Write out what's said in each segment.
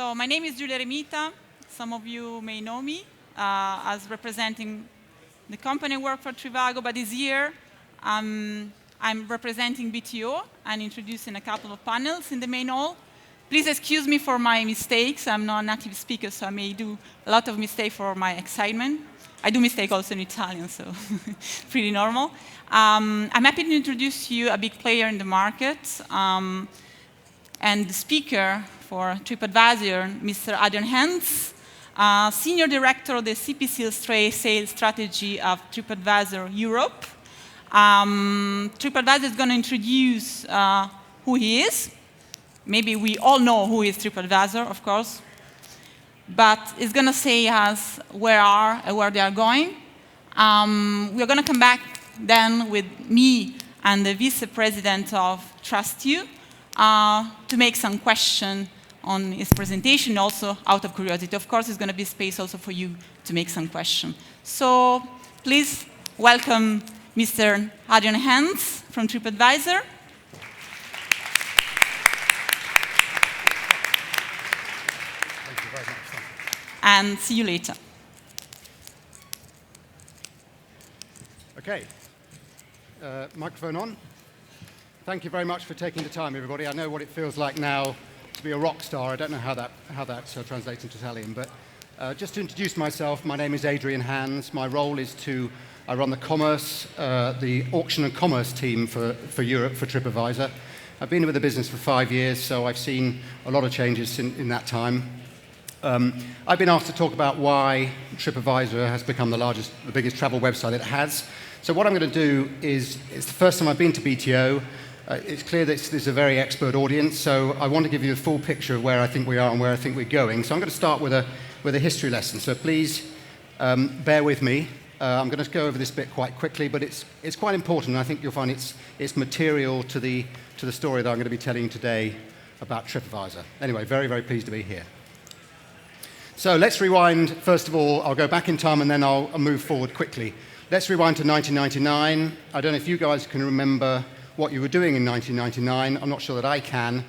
So my name is Giulia Remita. Some of you may know me as representing the company I work for Trivago, but this year I'm representing BTO and introducing a couple of panels in the main hall. Please excuse me for my mistakes. I'm not a native speaker, so I may do a lot of mistakes for my excitement. I do mistake also in Italian, so pretty normal. I'm happy to introduce you a big player in the market and the speaker for Tripadvisor, Mr. Adrian Hans, Senior Director of the CPC Sales Strategy of Tripadvisor Europe. Tripadvisor is going to introduce who he is. Maybe we all know who is Tripadvisor, of course. But it's going to say us where they are going. We're going to come back then with me and the Vice President of Trust You to make some question on his presentation, also out of curiosity. Of course, there's going to be space also for you to make some question. So please welcome Mr. Adrian Hans from Tripadvisor. And see you later. Okay. Microphone on. Thank you very much for taking the time, everybody. I know what it feels like now to be a rock star. I don't know how that translates into Italian, but just to introduce myself, my name is Adrian Hans. My role is I run the commerce, the auction and commerce team for Europe, for Tripadvisor. I've been with the business for 5 years, so I've seen a lot of changes in that time. I've been asked to talk about why Tripadvisor has become the biggest travel website it has. So what I'm going to do is, it's the first time I've been to BTO. It's clear that this is a very expert audience, so I want to give you a full picture of where I think we are and where I think we're going. So I'm going to start with a history lesson. So please bear with me. I'm going to go over this bit quite quickly, but it's quite important. And I think you'll find it's material to the story that I'm going to be telling you today about Tripadvisor. Anyway, very, very pleased to be here. So let's rewind. First of all, I'll go back in time and then I'll move forward quickly. Let's rewind to 1999. I don't know if you guys can remember what you were doing in 1999. I'm not sure that I can.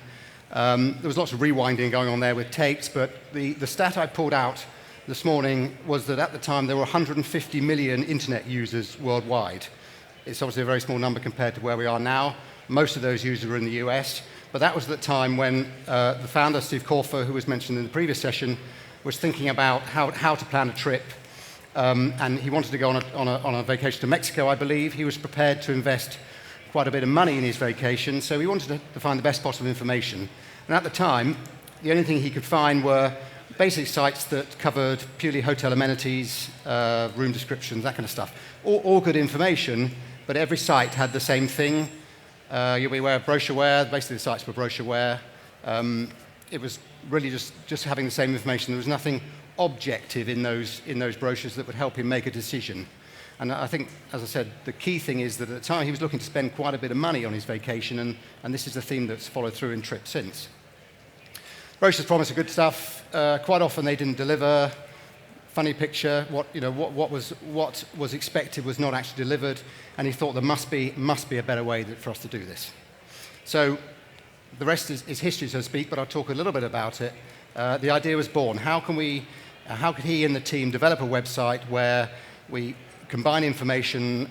There was lots of rewinding going on there with tapes, but the stat I pulled out this morning was that at the time there were 150 million internet users worldwide. It's obviously a very small number compared to where we are now. Most of those users were in the US, but that was the time when the founder, Stephen Kaufer, who was mentioned in the previous session, was thinking about how to plan a trip. And he wanted to go on a vacation to Mexico, I believe. He was prepared to invest quite a bit of money in his vacation, so he wanted to find the best possible information. And at the time, the only thing he could find were basic sites that covered purely hotel amenities, room descriptions, that kind of stuff. All good information, but every site had the same thing. You'll be aware of brochureware. Basically, the sites were brochureware. It was really just having the same information. There was nothing objective in those brochures that would help him make a decision. And I think, as I said, the key thing is that at the time he was looking to spend quite a bit of money on his vacation, and this is the theme that's followed through in trips since. Brochures promised good stuff. Quite often they didn't deliver. Funny picture. What was expected was not actually delivered, and he thought there must be a better way for us to do this. So the rest is history, so to speak, but I'll talk a little bit about it. The idea was born. How could he and the team develop a website where we combine information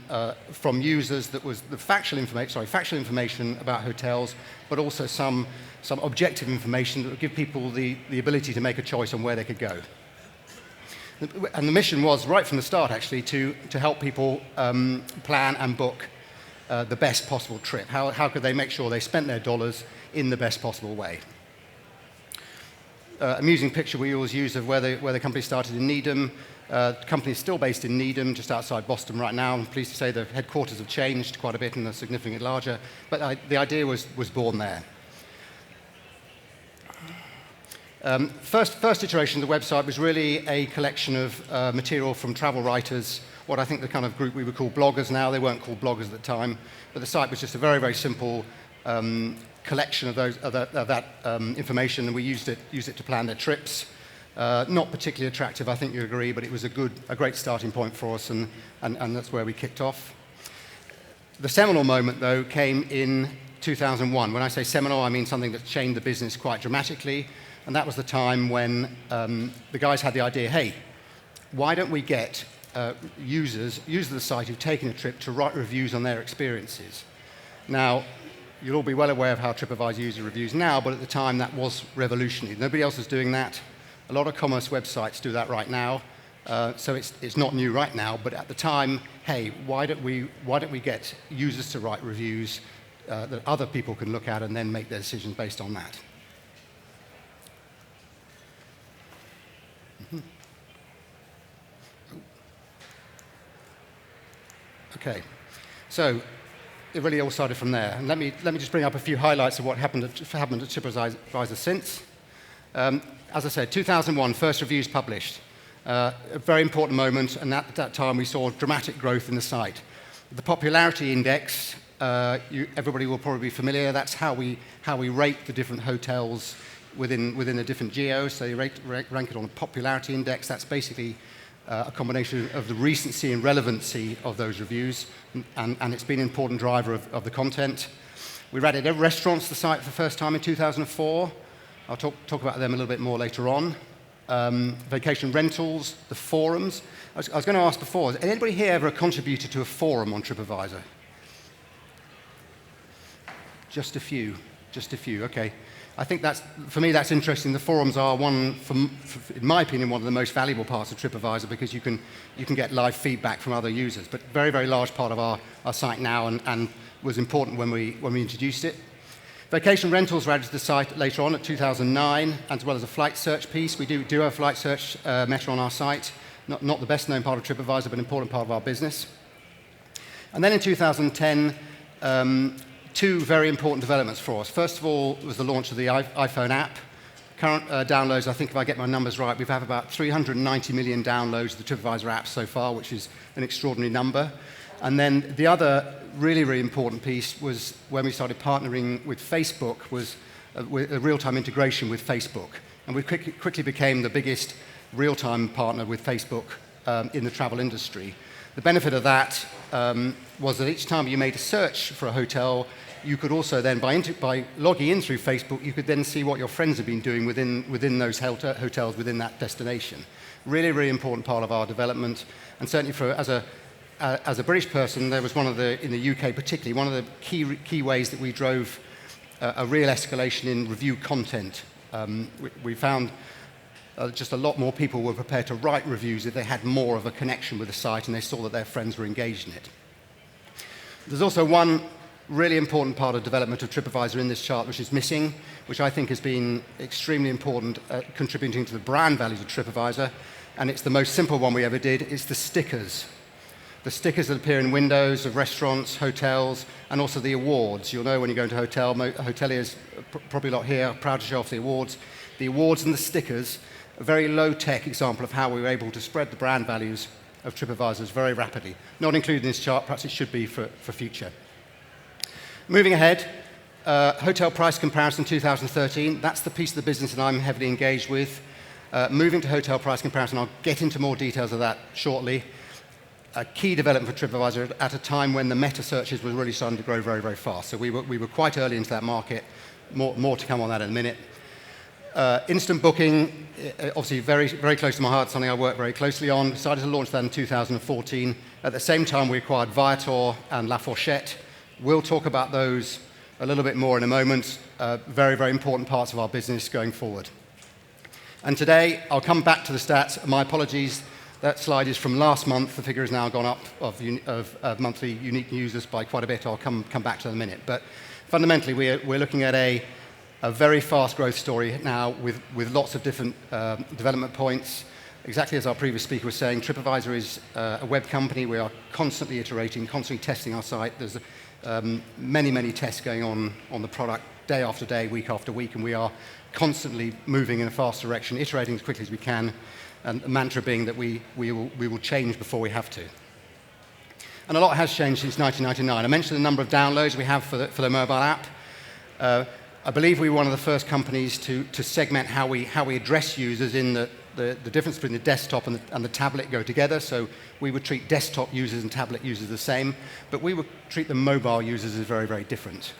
from users that was the factual information about hotels, but also some objective information that would give people the ability to make a choice on where they could go. And the mission was, right from the start, actually, to help people plan and book the best possible trip. How could they make sure they spent their dollars in the best possible way? Amusing picture we always use of where the company started in Needham. The company is still based in Needham, just outside Boston right now. I'm pleased to say the headquarters have changed quite a bit and are significantly larger, but the idea was born there. First iteration of the website was really a collection of material from travel writers, what I think the kind of group we would call bloggers now. They weren't called bloggers at the time, but the site was just a very, very simple collection of that information, and we used it to plan their trips. Not particularly attractive, I think you agree, but it was a great starting point for us, and that's where we kicked off. The seminal moment, though, came in 2001. When I say seminal, I mean something that changed the business quite dramatically. And that was the time when the guys had the idea, hey, why don't we get users of the site who've taken a trip to write reviews on their experiences? Now, you'll all be well aware of how Tripadvisor uses reviews now, but at the time that was revolutionary. Nobody else was doing that. A lot of commerce websites do that right now. So it's not new right now, but at the time, hey, why don't we get users to write reviews that other people can look at and then make their decisions based on that? Okay, so it really all started from there. And let me just bring up a few highlights of what happened at Tripadvisor since. As I said, 2001, first reviews published. A very important moment, and at that time we saw dramatic growth in the site. The popularity index, everybody will probably be familiar. That's how we rate the different hotels within the different geos. So you rank it on a popularity index. That's basically a combination of the recency and relevancy of those reviews, and it's been an important driver of the content. We added restaurants to the site for the first time in 2004. I'll talk about them a little bit more later on. Vacation rentals, the forums. I was going to ask before, has anybody here ever contributed to a forum on Tripadvisor? Just a few, okay. I think for me, that's interesting. The forums are in my opinion, one of the most valuable parts of Tripadvisor because you can get live feedback from other users, but very, very large part of our site now and was important when we introduced it. Vacation rentals were added to the site later on at 2009, as well as a flight search piece. We do have a flight search meta on our site. Not the best known part of Tripadvisor, but an important part of our business. And then in 2010, two very important developments for us. First of all was the launch of the iPhone app. Current downloads, I think if I get my numbers right, we've had about 390 million downloads of the Tripadvisor app so far, which is an extraordinary number. And then the other really, really important piece was when we started partnering with Facebook, was with a real-time integration with Facebook. And we quickly became the biggest real-time partner with Facebook in the travel industry. The benefit of that was that each time you made a search for a hotel, you could also then, by logging in through Facebook, you could then see what your friends have been doing within those hotels within that destination. Really, really important part of our development, and certainly as a British person, there was in the UK particularly, one of the key ways that we drove a real escalation in review content. We found just a lot more people were prepared to write reviews if they had more of a connection with the site and they saw that their friends were engaged in it. There's also one really important part of development of Tripadvisor in this chart which is missing, which I think has been extremely important contributing to the brand values of Tripadvisor, and it's the most simple one we ever did. It's the stickers. The stickers that appear in windows of restaurants, hotels, and also the awards. You'll know when you go into a hotel, hoteliers, probably a lot here, are proud to show off the awards. The awards and the stickers, a very low-tech example of how we were able to spread the brand values of Tripadvisor very rapidly. Not included in this chart, perhaps it should be for future. Moving ahead, hotel price comparison 2013. That's the piece of the business that I'm heavily engaged with. Moving to hotel price comparison, I'll get into more details of that shortly. A key development for Tripadvisor at a time when the meta searches were really starting to grow very, very fast. So we were quite early into that market. More to come on that in a minute. Instant booking, obviously very, very close to my heart, something I work very closely on. Decided to launch that in 2014. At the same time, we acquired Viator and La Fourchette. We'll talk about those a little bit more in a moment. Very, very important parts of our business going forward. And today, I'll come back to the stats. My apologies. That slide is from last month. The figure has now gone up of monthly unique users by quite a bit. I'll come back to that in a minute. But fundamentally, we're looking at a very fast growth story now with lots of different development points. Exactly as our previous speaker was saying, Tripadvisor is a web company. We are constantly iterating, constantly testing our site. There's many, many tests going on the product day after day, week after week, and we are constantly moving in a fast direction, iterating as quickly as we can, and the mantra being that we will change before we have to. And a lot has changed since 1999. I mentioned the number of downloads we have for the mobile app. I believe we were one of the first companies to segment how we address users in the difference between the desktop and the tablet go together. So we would treat desktop users and tablet users the same, but we would treat the mobile users as very, very different.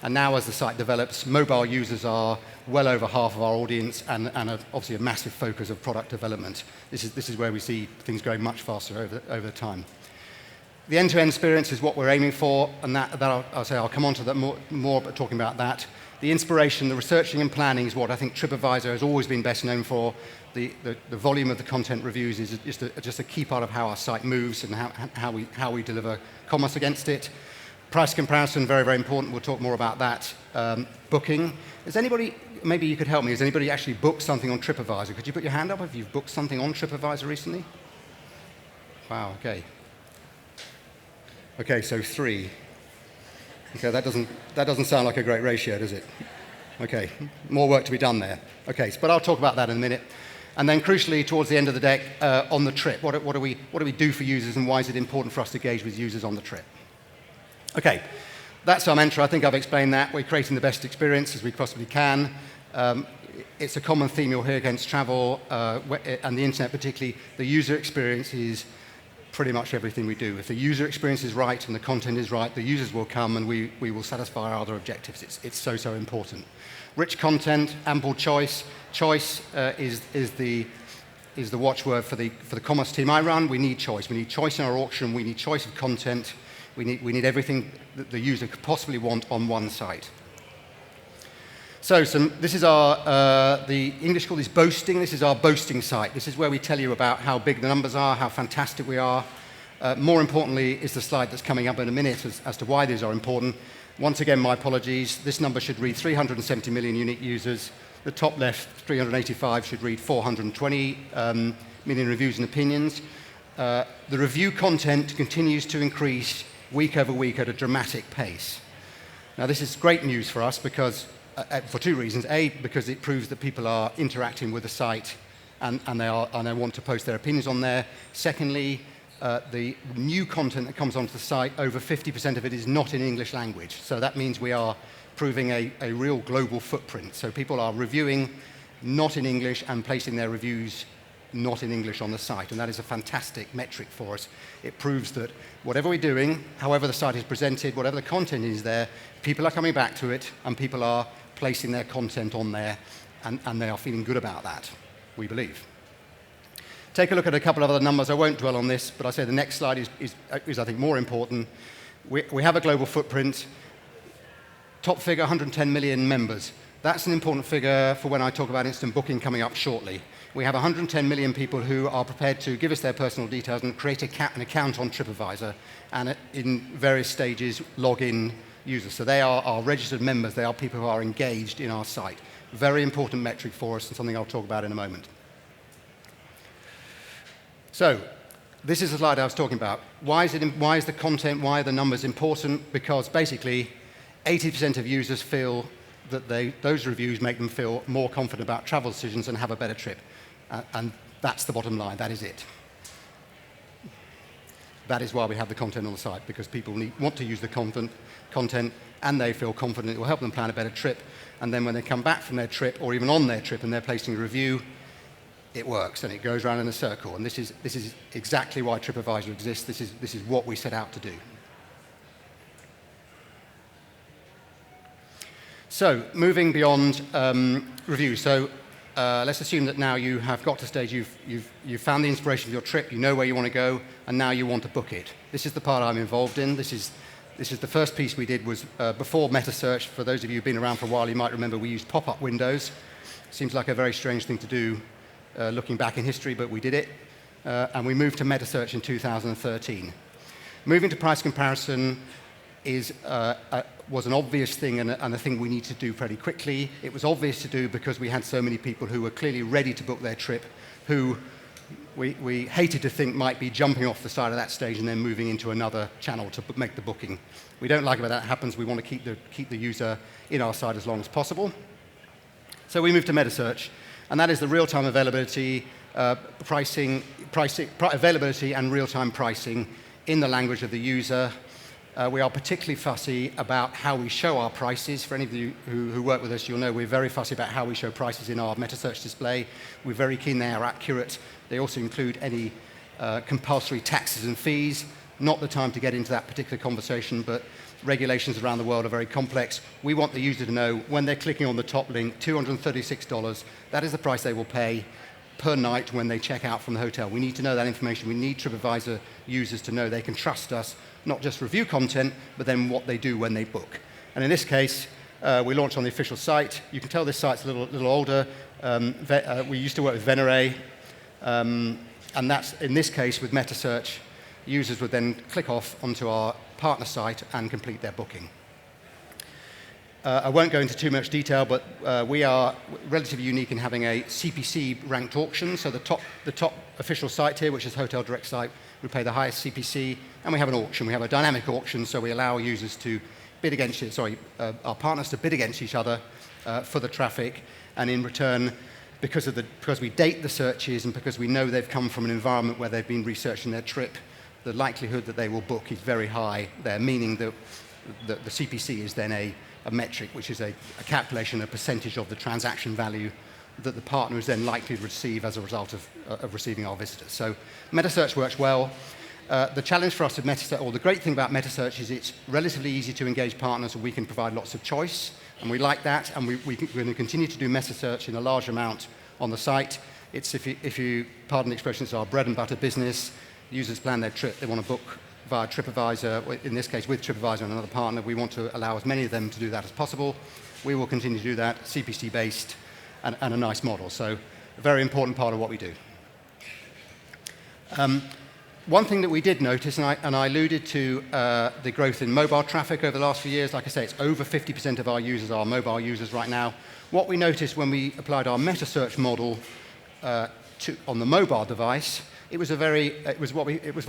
And now as the site develops, mobile users are well over half of our audience and obviously a massive focus of product development. This is where we see things growing much faster over time. The end-to-end experience is what we're aiming for, and I'll come on to that more talking about that. The inspiration, the researching and planning is what I think Tripadvisor has always been best known for. The volume of the content reviews is just a key part of how our site moves and how we deliver commerce against it. Price comparison, very, very important. We'll talk more about that. Booking. Is anybody, maybe you could help me, has anybody actually booked something on Tripadvisor? Could you put your hand up if you've booked something on Tripadvisor recently? Wow, okay. Okay, so 3. Okay, that doesn't sound like a great ratio, does it? Okay, more work to be done there. Okay, but I'll talk about that in a minute. And then crucially, towards the end of the deck, on the trip, what do we do for users and why is it important for us to engage with users on the trip? Okay, that's our mantra. I think I've explained that. We're creating the best experience as we possibly can. It's a common theme you'll hear against travel and the internet particularly. The user experience is pretty much everything we do. If the user experience is right and the content is right, the users will come and we will satisfy our other objectives. It's so important. Rich content, ample choice. Choice is the watchword for the commerce team I run. We need choice. We need choice in our auction. We need choice of content. We need everything that the user could possibly want on one site. So this is the English call this boasting. This is our boasting site. This is where we tell you about how big the numbers are, how fantastic we are. More importantly is the slide that's coming up in a minute as to why these are important. Once again, my apologies. This number should read 370 million unique users. The top left, 385, should read 420 million reviews and opinions. The review content continues to increase week over week at a dramatic pace. Now, this is great news for us because for 2 reasons. A, because it proves that people are interacting with the site and they want to post their opinions on there. Secondly, the new content that comes onto the site, over 50% of it is not in English language. So that means we are proving a real global footprint. So people are reviewing not in English and placing their reviews not in English on the site. And that is a fantastic metric for us. It proves that whatever we're doing, however the site is presented, whatever the content is there, people are coming back to it and people are placing their content on there, and they are feeling good about that, we believe. Take a look at a couple of other numbers. I won't dwell on this, but I say the next slide is I think, more important. We have a global footprint. Top figure, 110 million members. That's an important figure for when I talk about instant booking coming up shortly. We have 110 million people who are prepared to give us their personal details and create an account on Tripadvisor, and in various stages log in users. So they are our registered members. They are people who are engaged in our site. Very important metric for us and something I'll talk about in a moment. So this is the slide I was talking about. Why is the content, why are the numbers important? Because basically 80% of users feel that those reviews make them feel more confident about travel decisions and have a better trip. And that's the bottom line. That is it. That is why we have the content on the site, because people want to use the content and they feel confident it will help them plan a better trip. And then when they come back from their trip or even on their trip and they're placing a review, it works and it goes around in a circle. And this is exactly why Tripadvisor exists. This is what we set out to do. So moving beyond reviews. So let's assume that now you have got to stage, you've found the inspiration for your trip, you know where you want to go, and now you want to book it. This is the part I'm involved in. This is the first piece we did was before meta search. For those of you who've been around for a while, you might remember we used pop-up windows. Seems like a very strange thing to do looking back in history, but we did it. And we moved to meta search in 2013. Moving to price comparison was an obvious thing and a thing we need to do pretty quickly. It was obvious to do because we had so many people who were clearly ready to book their trip, who we hated to think might be jumping off the side of that stage and then moving into another channel to make the booking. We don't like it when that happens. We want to keep the user in our site as long as possible. So we moved to meta search, and that is the real-time availability, availability and real-time pricing in the language of the user. We are particularly fussy about how we show our prices. For any of you who work with us, you'll know we're very fussy about how we show prices in our meta search display. We're very keen they are accurate. They also include any compulsory taxes and fees. Not the time to get into that particular conversation, but regulations around the world are very complex. We want the user to know when they're clicking on the top link, $236, that is the price they will pay per night when they check out from the hotel. We need to know that information. We need Tripadvisor users to know they can trust us, not just review content, but then what they do when they book. And in this case, we launched on the official site. You can tell this site's a little older. We used to work with Venere, and that's, in this case, with meta search, users would then click off onto our partner site and complete their booking. I won't go into too much detail, but we are relatively unique in having a CPC ranked auction. So the top official site here, which is Hotel Direct site, we pay the highest CPC, and we have an auction. We have a dynamic auction, so we allow users to bid against our partners to bid against each other for the traffic, and in return, because we date the searches and because we know they've come from an environment where they've been researching their trip, the likelihood that they will book is very high there, meaning that the CPC is then a metric, which is a calculation, a percentage of the transaction value that the partner is then likely to receive as a result of receiving our visitors. So meta search works well. The challenge for us with meta search, or the great thing about meta search, is it's relatively easy to engage partners, and we can provide lots of choice, and we like that, and we're going to continue to do meta search in a large amount on the site. It's, if you pardon the expression, it's our bread and butter business. Users plan their trip, they want to book via Tripadvisor, in this case with Tripadvisor and another partner. We want to allow as many of them to do that as possible. We will continue to do that, CPC-based, and a nice model. So a very important part of what we do. One thing that we did notice, and I alluded to the growth in mobile traffic over the last few years. Like I say, it's over 50% of our users are mobile users right now. What we noticed when we applied our meta search model on the mobile device, it was very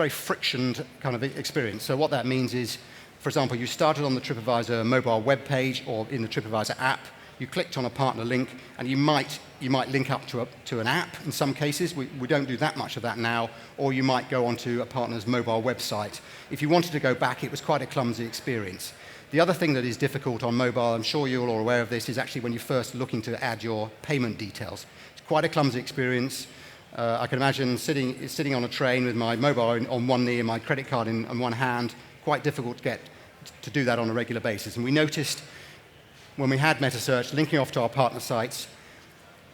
frictioned kind of experience. So what that means is, for example, you started on the Tripadvisor mobile web page or in the Tripadvisor app, you clicked on a partner link, and you might link up to an app in some cases. We don't do that much of that now, or you might go onto a partner's mobile website. If you wanted to go back, it was quite a clumsy experience. The other thing that is difficult on mobile, I'm sure you're all aware of this, is actually when you're first looking to add your payment details. It's quite a clumsy experience. I can imagine sitting on a train with my mobile on one knee and my credit card on one hand, quite difficult to do that on a regular basis. And we noticed when we had meta search linking off to our partner sites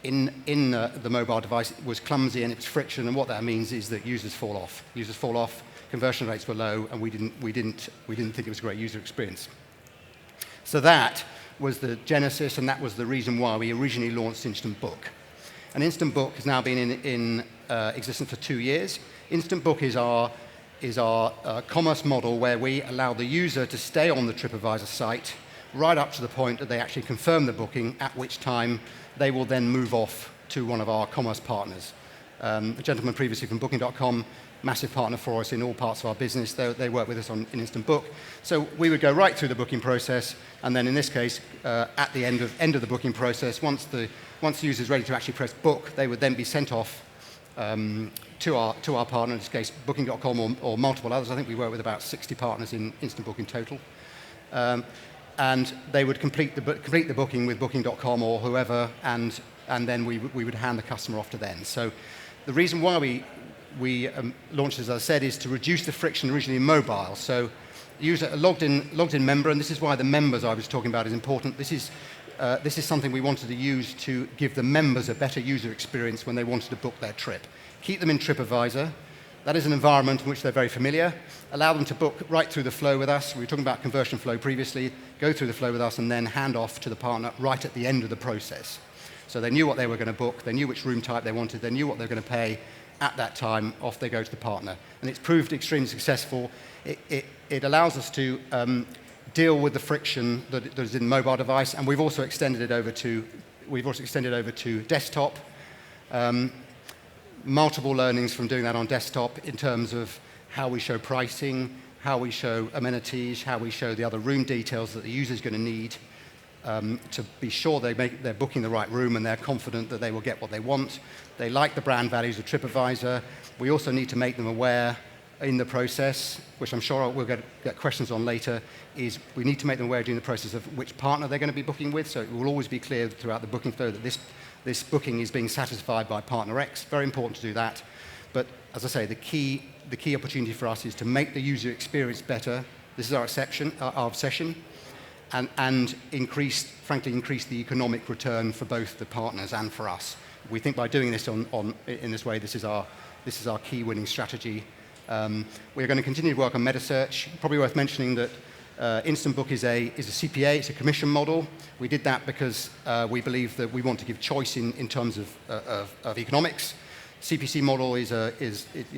in the mobile device, it was clumsy and it was friction, and what that means is that users fall off. Users fall off, conversion rates were low, and we didn't think it was a great user experience. So that was the genesis, and that was the reason why we originally launched Instant Book. And Instant Book has now been in existence for 2 years. Instant Book is our commerce model where we allow the user to stay on the Tripadvisor site right up to the point that they actually confirm the booking, at which time they will then move off to one of our commerce partners. A gentleman previously from Booking.com, massive partner for us in all parts of our business. They work with us in Instant Book. So we would go right through the booking process, and then in this case, at the end of the booking process, once the user is ready to actually press book, they would then be sent off to our partner, in this case Booking.com or multiple others. I think we work with about 60 partners in Instant Book in total. And they would complete the booking with Booking.com or whoever, and then we would hand the customer off to them. So the reason why we launched, as I said, is to reduce the friction originally in mobile. So the user, a logged in member, and this is why the members I was talking about is important. This is something we wanted to use to give the members a better user experience when they wanted to book their trip. Keep them in Tripadvisor. That is an environment in which they're very familiar. Allow them to book right through the flow with us. We were talking about conversion flow previously. Go through the flow with us and then hand off to the partner right at the end of the process. So they knew what they were going to book. They knew which room type they wanted. They knew what they were going to pay. At that time, off they go to the partner. And it's proved extremely successful. It allows us to deal with the friction that is in the mobile device, and we've also extended it over to desktop. Multiple learnings from doing that on desktop in terms of how we show pricing, how we show amenities, how we show the other room details that the user is going to need to be sure they're booking the right room and they're confident that they will get what they want. They like the brand values of Tripadvisor. We also need to make them aware in the process, which I'm sure we'll get questions on later, is we need to make them aware during the process of which partner they're going to be booking with, so it will always be clear throughout the booking flow that this booking is being satisfied by partner X. Very important to do that. But as I say, the key opportunity for us is to make the user experience better This is our obsession, and frankly, increase the economic return for both the partners and for us. We think by doing this in this way, this is our key winning strategy. We're going to continue to work on meta search. Probably worth mentioning that Instant Book is a CPA, it's a commission model. We did that because we believe that we want to give choice in terms of economics. CPC model is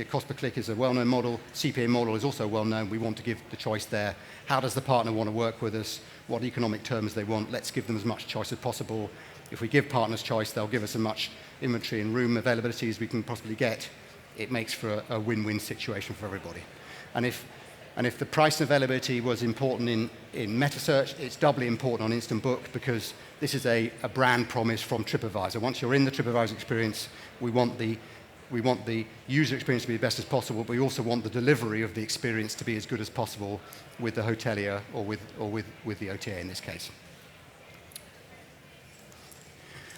cost per click is a well-known model. CPA model is also well-known. We want to give the choice there. How does the partner want to work with us? What economic terms they want? Let's give them as much choice as possible. If we give partners choice, they'll give us as much inventory and room availability as we can possibly get. It makes for a win-win situation for everybody. And if the price and availability was important in meta search, it's doubly important on Instant Book because this is a brand promise from Tripadvisor. Once you're in the Tripadvisor experience, we want the user experience to be the best as possible, but we also want the delivery of the experience to be as good as possible with the hotelier or with the OTA in this case.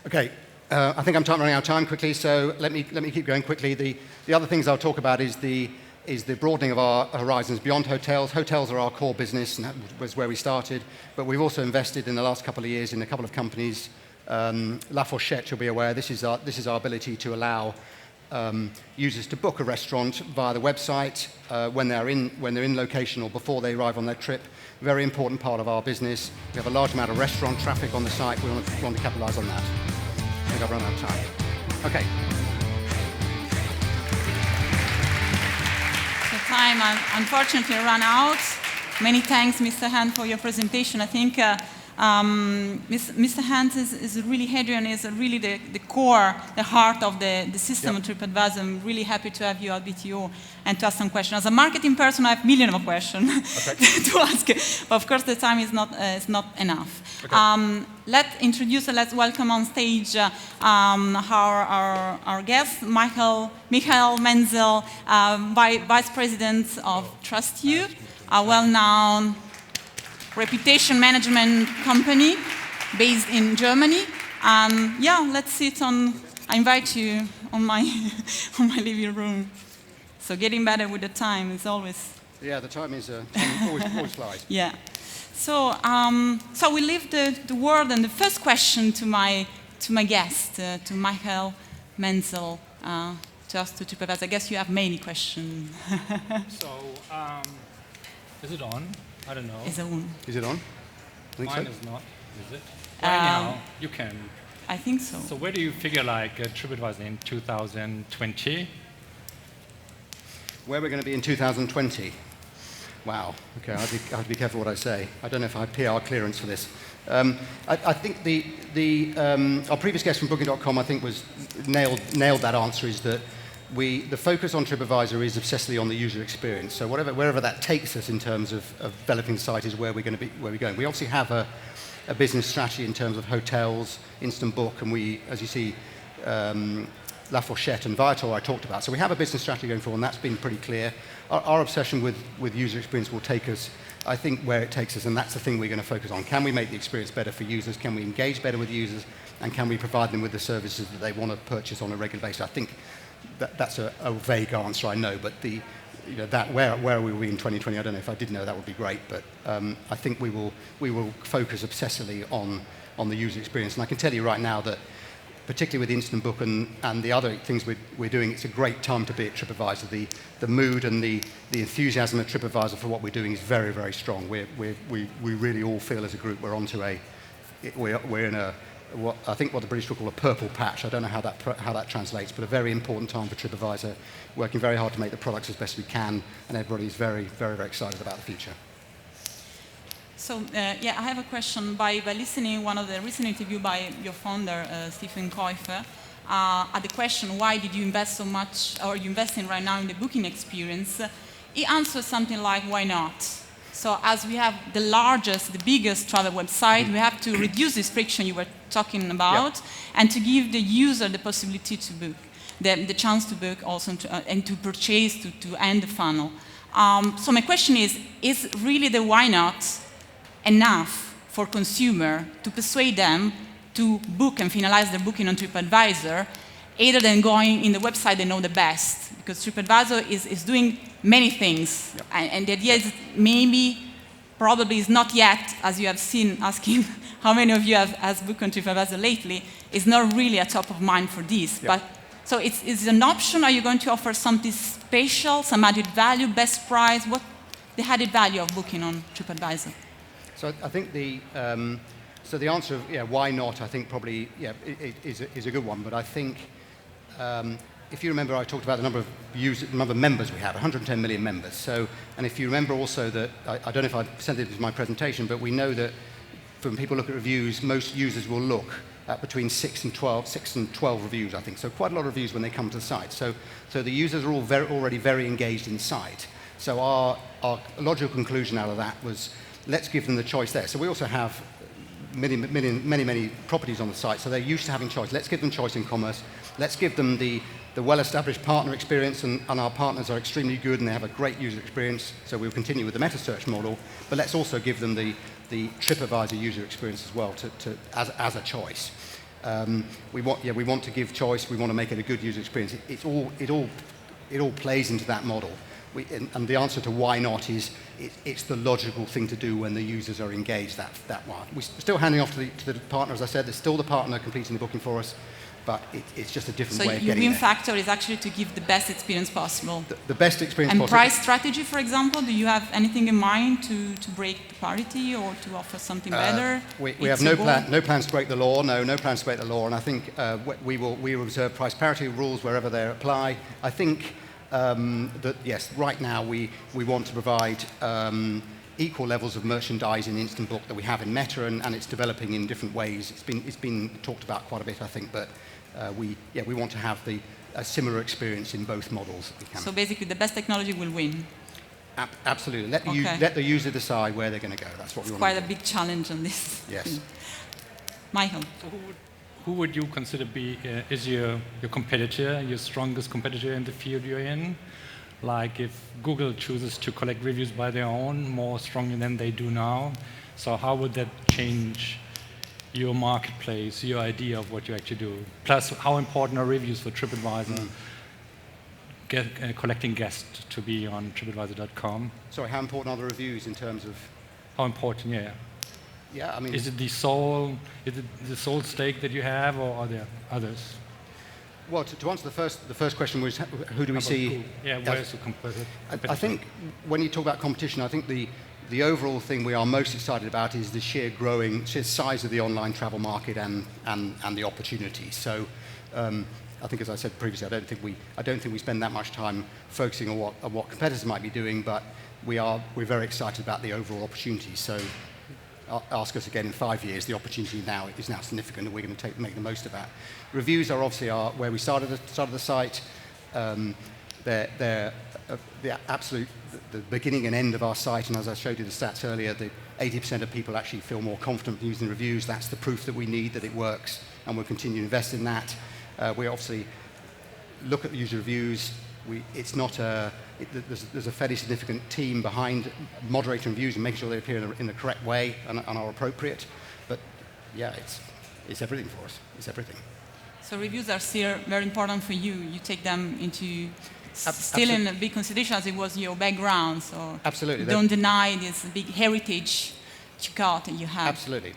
Okay, I think I'm running out of time quickly, so let me keep going quickly. The other things I'll talk about is the broadening of our horizons beyond hotels. Hotels are our core business, and that was where we started, but we've also invested in the last couple of years in a couple of companies. La Fourchette, you'll be aware, this is our ability to allow users to book a restaurant via the website when they're in location or before they arrive on their trip. Very important part of our business. We have a large amount of restaurant traffic on the site. We want to capitalize on that. I think I've run out of time. Okay. The time unfortunately ran out. Many thanks, Mr. Hand, for your presentation. I think Mr. Hand is really, Hadrian is really the core, the heart of the system of Tripadvisor. I'm really happy to have you at BTO and to ask some questions. As a marketing person, I have millions of questions to ask, but of course the time is not enough. Okay. Let's welcome on stage our guest, Michael Menzel, Vice President of Trust You, a well-known reputation management company based in Germany. Let's sit on. I invite you on my living room. So getting better with the time is always. Yeah, the time is always flies. Yeah. So we leave the word and the first question to my guest, to Michael Menzel, just to Tripadvisor. I guess you have many questions. So, is it on? I don't know. Is it on? Mine is not, is it? Anyhow, you can. I think so. So where do you figure Tripadvisor in 2020? Where we're going to be in 2020? Wow. Okay, I have to be careful what I say. I don't know if I have PR clearance for this. I think our previous guest from Booking.com, I think, nailed that answer. Is that the focus on Tripadvisor is obsessively on the user experience. So wherever that takes us in terms of developing the site is where we're going. We obviously have a business strategy in terms of hotels, Instant Book, and we, as you see, La Fourchette and Viator I talked about. So we have a business strategy going forward, and that's been pretty clear. Our obsession with user experience will take us, I think, where it takes us, and that's the thing we're going to focus on. Can we make the experience better for users? Can we engage better with users? And can we provide them with the services that they want to purchase on a regular basis? I think that's a vague answer, I know, but where are we in 2020? I don't know. If I did know, that would be great. But I think we will focus obsessively on the user experience. And I can tell you right now that, particularly with Instant Book and the other things we're doing, it's a great time to be at Tripadvisor. The mood and the enthusiasm at Tripadvisor for what we're doing is very, very strong. We really all feel as a group we're in what the British would call a purple patch. I don't know how that translates, but a very important time for Tripadvisor, working very hard to make the products as best we can, and everybody's very, very, very excited about the future. So, I have a question. By listening one of the recent interview by your founder, Stephen Kaufer, at the question, why did you invest so much, or you investing right now in the booking experience, he answers something like, why not? So as we have the biggest travel website, we have to reduce this friction you were talking about, and to give the user the possibility to book, the chance to book also, and to purchase, to end the funnel. So my question is really the why not enough for consumer to persuade them to book and finalize their booking on Tripadvisor, either than going in the website they know the best? Because Tripadvisor is doing many things, and the idea is maybe probably is not yet, as you have seen, asking how many of you has booked on Tripadvisor lately, is not really a top of mind for this. Yeah. But so it's an option. Are you going to offer something special, some added value, best price? What the added value of booking on Tripadvisor? So I think so the answer of why not, I think probably is a good one. But I think if you remember, I talked about the number of members we have, 110 million members. So, and if you remember also that I don't know if I sent it into my presentation, but we know that when people look at reviews, most users will look at between 6 and 12 reviews, I think. So quite a lot of reviews when they come to the site. So the users are all already very engaged in the site. So our logical conclusion out of that was, let's give them the choice there. So we also have many properties on the site, so they're used to having choice. Let's give them choice in commerce. Let's give them the well-established partner experience, and our partners are extremely good and they have a great user experience, so we'll continue with the meta search model, but let's also give them the Tripadvisor user experience as well as a choice. We want to give choice, we want to make it a good user experience. It all plays into that model. And the answer to why not is it's the logical thing to do when the users are engaged that one. We're still handing off to the partner, as I said. There's still the partner completing the booking for us, but it's just a different way of getting there. So your win factor is actually to give the best experience possible. The best experience possible. And price strategy, for example, do you have anything in mind to break the parity or to offer something better? We have no plans to break the law. No plans to break the law. And I think we will observe price parity rules wherever they apply. I think that yes, right now we want to provide equal levels of merchandise in Instant Book that we have in Meta, and it's developing in different ways. It's been talked about quite a bit, I think, but we want to have a similar experience in both models that we can. So basically, the best technology will win. Absolutely. Let the user decide where they're going to go. That's what we want. Quite a big challenge on this. Yes. Michael. So who would you consider is your competitor, your strongest competitor in the field you're in? Like if Google chooses to collect reviews by their own more strongly than they do now, so how would that change your marketplace, your idea of what you actually do? Plus, how important are reviews for Tripadvisor? Collecting guests to be on Tripadvisor.com. Sorry, how important are the reviews in terms of? How important, yeah. Yeah, I mean. Is it the sole stake that you have, or are there others? Well, to answer the first question was, who do we see? Yeah, where's the competitor? I think when you talk about competition, I think the overall thing we are most excited about is the sheer size of the online travel market and the opportunities. So I think, as I said previously, I don't think we spend that much time focusing on what competitors might be doing, but we're very excited about the overall opportunities. So ask us again in 5 years, the opportunity now is significant, and we're going to make the most of that. Reviews are obviously where we started the site. They're the beginning and end of our site, and as I showed you the stats earlier, 80% of people actually feel more confident using reviews. That's the proof that we need that it works, and we'll continue to invest in that. We obviously look at the user reviews. There's a fairly significant team behind moderating reviews and making sure they appear in the correct way and are appropriate. But yeah, it's everything for us. It's everything. So reviews are still very important for you. You take them into in a big consideration, as it was your background. So absolutely, don't deny this big heritage you got and you have. Absolutely.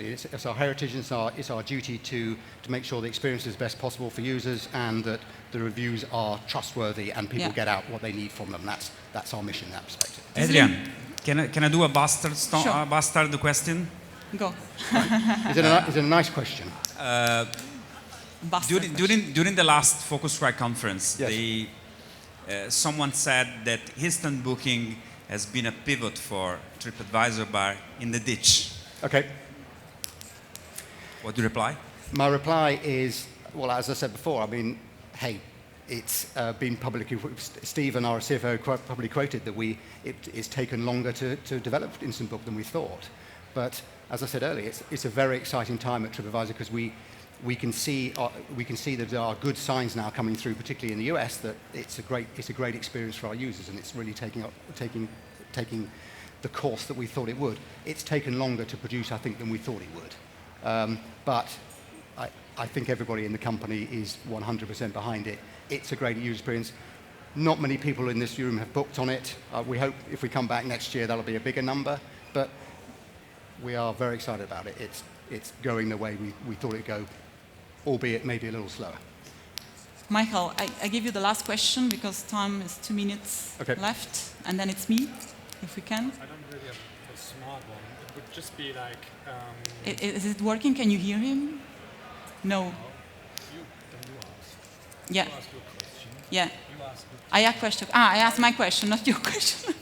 It's our heritage, and it's our duty to make sure the experience is best possible for users, and that the reviews are trustworthy and people get out what they need from them. That's our mission in that perspective. Adrian, can I do a bastard question? Go. Is it a nice question? During the last Focusrite conference, yes. Someone said that instant booking has been a pivot for Tripadvisor bar in the ditch. Okay. What do you reply? My reply is, well, as I said before, I mean, hey, it's been publicly, Stephen, our CFO, probably quoted that it's taken longer to develop Instant Book than we thought. But as I said earlier, it's a very exciting time at Tripadvisor, because we can see that there are good signs now coming through, particularly in the US, that it's a great experience for our users, and it's really taking the course that we thought it would. It's taken longer to produce, I think, than we thought it would. But I think everybody in the company is 100% behind it. It's a great user experience. Not many people in this room have booked on it. We hope if we come back next year, that'll be a bigger number. But we are very excited about it. It's going the way we thought it'd go, albeit maybe a little slower. Michael, I give you the last question because time is 2 minutes left, and then it's me, if we can. I don't really have a smart one. It would just be like... Is it working? Can you hear him? No. Then you ask. Yeah. You ask your question. Yeah. You ask I asked question. I asked my question, not your question.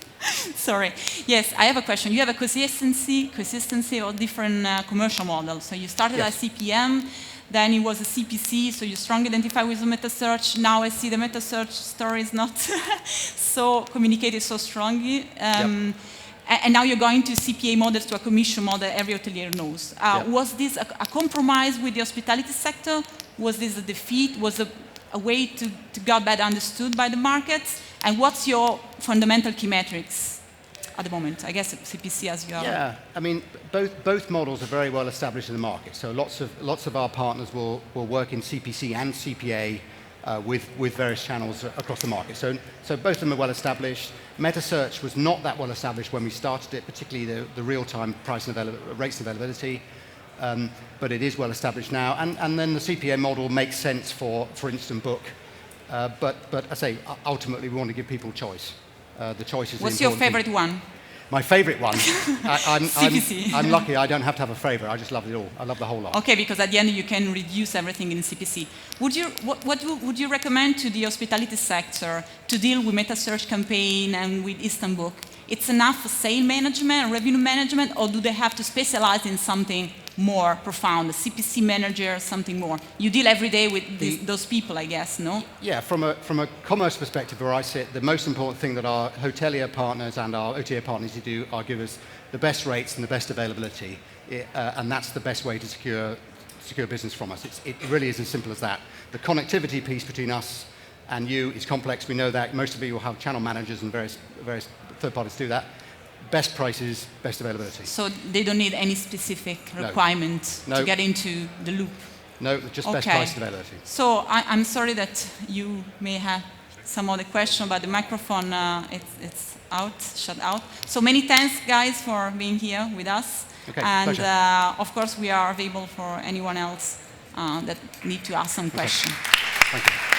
Sorry. Yes, I have a question. You have a consistency of different commercial models. So you started as CPM, then it was a CPC, so you strongly identify with the meta search. Now I see the meta search story is not so communicated so strongly. And now you're going to CPA models to a commission model every hotelier knows. Was this a compromise with the hospitality sector? Was this a defeat? Was it a way to get better understood by the markets? And what's your fundamental key metrics at the moment? I guess CPC as you are. Yeah, I mean, both models are very well established in the market. So lots of our partners will work in CPC and CPA with various channels across the market. So both of them are well established. Meta search was not that well established when we started it, particularly the real-time price and rates and availability. But it is well established now. And then the CPA model makes sense for instant book. But I say, ultimately, we want to give people choice. The choice is What's your favorite one? My favorite one? CPC. I'm lucky I don't have to have a favorite. I just love it all. I love the whole lot. Okay, because at the end you can reduce everything in CPC. Would you recommend to the hospitality sector to deal with meta search campaign and with instant book? It's enough for sale management, revenue management, or do they have to specialize in something more profound, a CPC manager, something more? You deal every day with those people, I guess, no? Yeah, from a commerce perspective where I sit, the most important thing that our hotelier partners and our OTA partners do are give us the best rates and the best availability, and that's the best way to secure business from us. It really is as simple as that. The connectivity piece between us and you is complex. We know that. Most of you will have channel managers and various third parties do that. Best prices, best availability. So they don't need any specific requirement to get into the loop? No, just best price and availability. So I'm sorry that you may have some other question, but the microphone, it's shut out. So many thanks, guys, for being here with us. Okay, and pleasure. of course, we are available for anyone else that need to ask some question. Thank you.